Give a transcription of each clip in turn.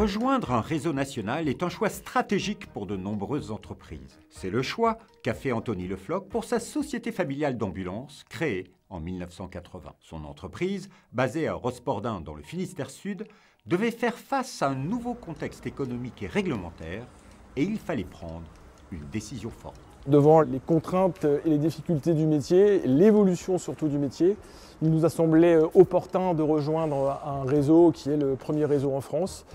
Rejoindre un réseau national est un choix stratégique pour de nombreuses entreprises. C'est le choix qu'a fait Anthony Le Floch pour sa société familiale d'ambulance créée en 1980. Son entreprise, basée à Rospordin dans le Finistère Sud, devait faire face à un nouveau contexte économique et réglementaire et il fallait prendre une décision forte. Devant les contraintes et les difficultés du métier, l'évolution surtout du métier, il nous a semblé opportun de rejoindre un réseau qui est le premier réseau en France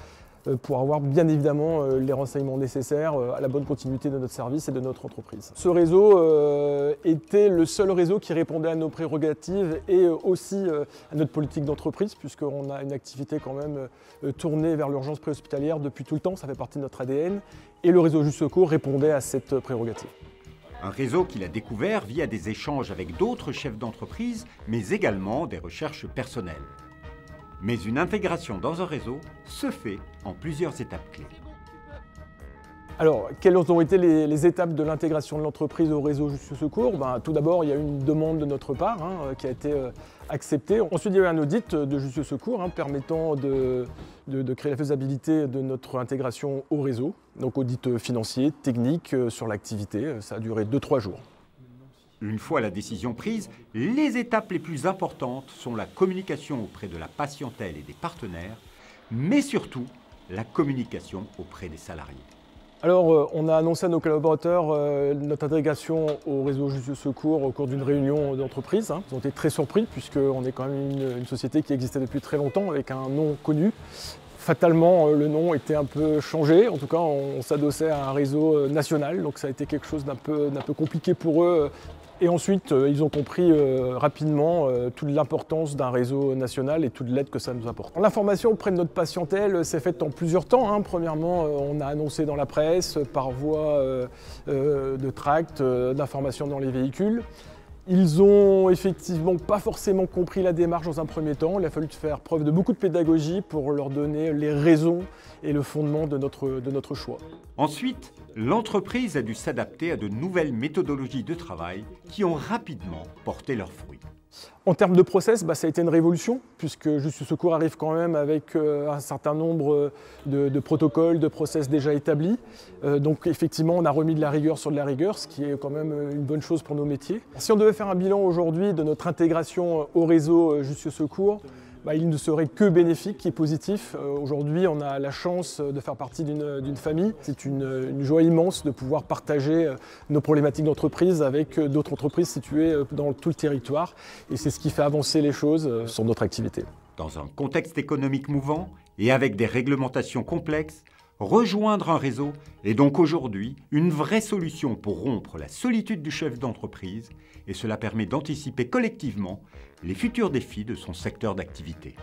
pour avoir bien évidemment les renseignements nécessaires à la bonne continuité de notre service et de notre entreprise. Ce réseau était le seul réseau qui répondait à nos prérogatives et aussi à notre politique d'entreprise, puisqu'on a une activité quand même tournée vers l'urgence préhospitalière depuis tout le temps, ça fait partie de notre ADN, et le réseau Juste Secours répondait à cette prérogative. Un réseau qu'il a découvert via des échanges avec d'autres chefs d'entreprise, mais également des recherches personnelles. Mais une intégration dans un réseau se fait en plusieurs étapes clés. Alors, quelles ont été les étapes de l'intégration de l'entreprise au réseau Juste Secours? Tout d'abord, il y a eu une demande de notre part qui a été acceptée. Ensuite, il y a eu un audit de Juste Secours permettant de créer la faisabilité de notre intégration au réseau. Donc audit financier, technique sur l'activité, ça a duré 2-3 jours. Une fois la décision prise, les étapes les plus importantes sont la communication auprès de la patientèle et des partenaires, mais surtout la communication auprès des salariés. Alors, on a annoncé à nos collaborateurs notre intégration au réseau Juste Secours au cours d'une réunion d'entreprise. Ils ont été très surpris puisqu'on est quand même une société qui existait depuis très longtemps avec un nom connu. Fatalement, le nom était un peu changé. En tout cas, on s'adossait à un réseau national, donc ça a été quelque chose d'un peu compliqué pour eux. Et ensuite, ils ont compris rapidement toute l'importance d'un réseau national et toute l'aide que ça nous apporte. L'information auprès de notre patientèle s'est faite en plusieurs temps. Premièrement, on a annoncé dans la presse, par voie de tracts, d'informations dans les véhicules. Ils ont effectivement pas forcément compris la démarche dans un premier temps. Il a fallu faire preuve de beaucoup de pédagogie pour leur donner les raisons et le fondement de notre choix. Ensuite, l'entreprise a dû s'adapter à de nouvelles méthodologies de travail qui ont rapidement porté leurs fruits. En termes de process, ça a été une révolution, puisque Juste Secours arrive quand même avec un certain nombre de protocoles, de process déjà établis. Donc effectivement, on a remis de la rigueur sur de la rigueur, ce qui est quand même une bonne chose pour nos métiers. Si on devait faire un bilan aujourd'hui de notre intégration au réseau Juste Secours, il ne serait que bénéfique et positif. Aujourd'hui, on a la chance de faire partie d'une famille. C'est une joie immense de pouvoir partager nos problématiques d'entreprise avec d'autres entreprises situées dans tout le territoire. Et c'est ce qui fait avancer les choses sur notre activité. Dans un contexte économique mouvant et avec des réglementations complexes, rejoindre un réseau est donc aujourd'hui une vraie solution pour rompre la solitude du chef d'entreprise et cela permet d'anticiper collectivement les futurs défis de son secteur d'activité.